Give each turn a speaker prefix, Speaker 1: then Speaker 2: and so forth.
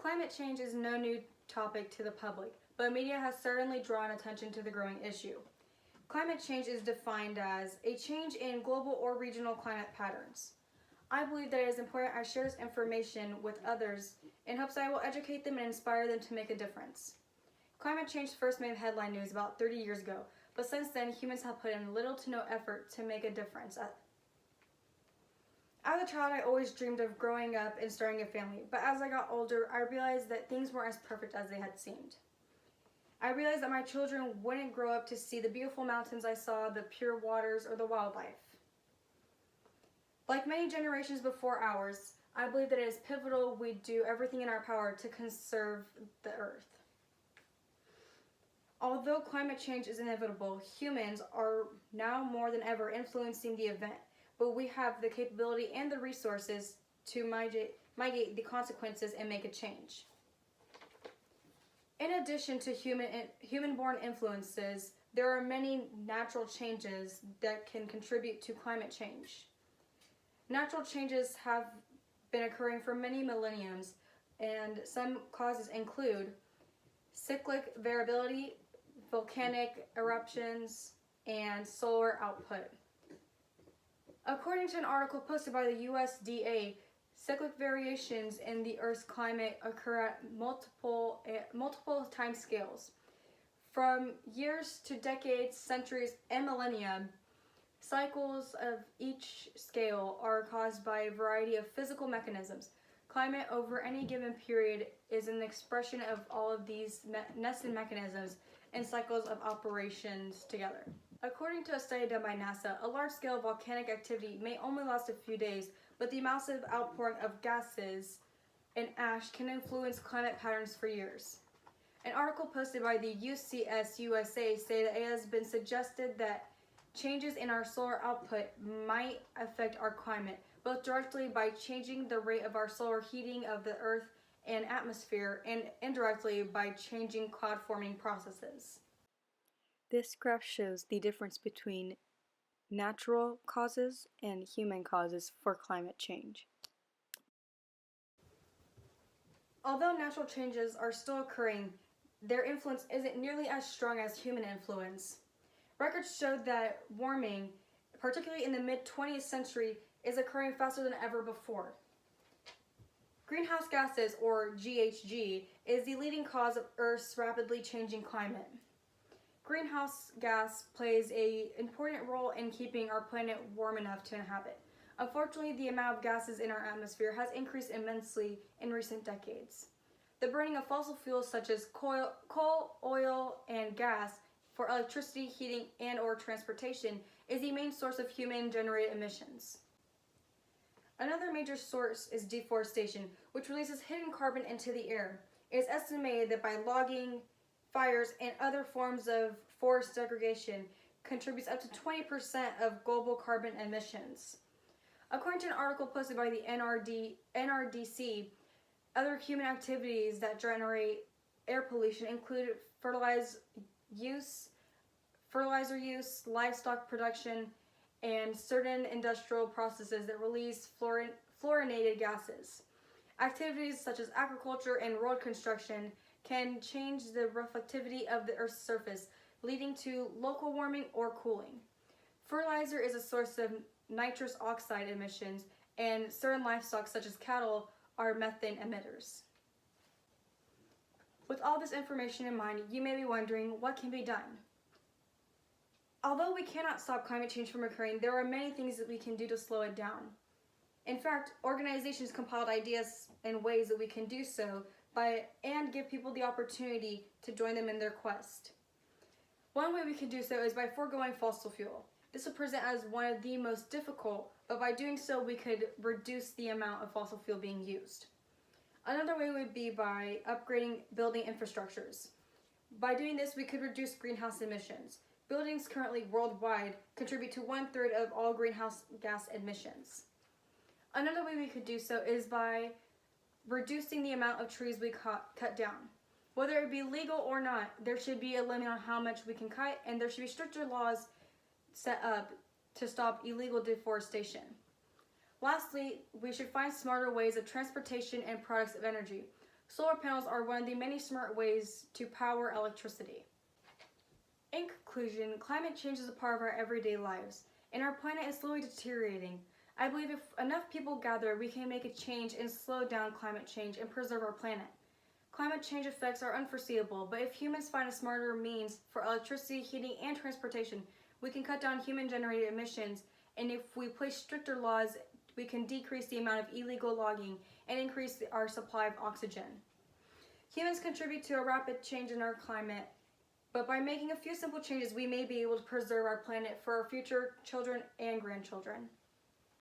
Speaker 1: Climate change is no new topic to the public, but media has certainly drawn attention to the growing issue. Climate change is defined as a change in global or regional climate patterns. I believe that it is important I share this information with others in hopes that I will educate them and inspire them to make a difference. Climate change first made headline news about 30 years ago, but since then humans have put in little to no effort to make a difference. As a child, I always dreamed of growing up and starting a family, but as I got older, I realized that things weren't as perfect as they had seemed. I realized that my children wouldn't grow up to see the beautiful mountains I saw, the pure waters, or the wildlife. Like many generations before ours, I believe that it is pivotal we do everything in our power to conserve the earth. Although climate change is inevitable, humans are now more than ever influencing the event, but we have the capability and the resources to mitigate the consequences and make a change. In addition to human-born influences, there are many natural changes that can contribute to climate change. Natural changes have been occurring for many millenniums, and some causes include cyclic variability, volcanic eruptions, and solar output. According to an article posted by the USDA, cyclic variations in the Earth's climate occur at multiple time scales. From years to decades, centuries, and millennia, cycles of each scale are caused by a variety of physical mechanisms. Climate over any given period is an expression of all of these nested mechanisms and cycles of operations together. According to a study done by NASA, a large-scale volcanic activity may only last a few days, but the massive outpouring of gases and ash can influence climate patterns for years. An article posted by the UCS USA stated that it has been suggested that changes in our solar output might affect our climate, both directly by changing the rate of our solar heating of the Earth and atmosphere, and indirectly by changing cloud forming processes. This graph shows the difference between natural causes and human causes for climate change. Although natural changes are still occurring, their influence isn't nearly as strong as human influence. Records showed that warming, particularly in the mid-20th century, is occurring faster than ever before. Greenhouse gases, or GHG, is the leading cause of Earth's rapidly changing climate. Greenhouse gas plays an important role in keeping our planet warm enough to inhabit. Unfortunately, the amount of gases in our atmosphere has increased immensely in recent decades. The burning of fossil fuels such as coal, oil, and gas for electricity, heating, and/or transportation is the main source of human-generated emissions. Another major source is deforestation, which releases hidden carbon into the air. It is estimated that by logging, fires, and other forms of forest degradation contributes up to 20% of global carbon emissions. According to an article posted by the NRDC, other human activities that generate air pollution include fertilizer use, livestock production, and certain industrial processes that release fluorinated gases. Activities such as agriculture and road construction can change the reflectivity of the Earth's surface, leading to local warming or cooling. Fertilizer is a source of nitrous oxide emissions, and certain livestock such as cattle are methane emitters. With all this information in mind, you may be wondering what can be done. Although we cannot stop climate change from occurring, there are many things that we can do to slow it down. In fact, organizations compiled ideas and ways that we can do so and give people the opportunity to join them in their quest. One way we can do so is by foregoing fossil fuel. This will present as one of the most difficult, but by doing so we could reduce the amount of fossil fuel being used. Another way would be by upgrading building infrastructures. By doing this, we could reduce greenhouse emissions. Buildings currently worldwide contribute to 1/3 of all greenhouse gas emissions. Another way we could do so is by reducing the amount of trees we cut down. Whether it be legal or not, there should be a limit on how much we can cut, and there should be stricter laws set up to stop illegal deforestation. Lastly, we should find smarter ways of transportation and products of energy. Solar panels are one of the many smart ways to power electricity. In conclusion, climate change is a part of our everyday lives, and our planet is slowly deteriorating. I believe if enough people gather, we can make a change and slow down climate change and preserve our planet. Climate change effects are unforeseeable, but if humans find a smarter means for electricity, heating, and transportation, we can cut down human-generated emissions, and if we place stricter laws, we can decrease the amount of illegal logging and increase our supply of oxygen. Humans contribute to a rapid change in our climate, but by making a few simple changes, we may be able to preserve our planet for our future children and grandchildren.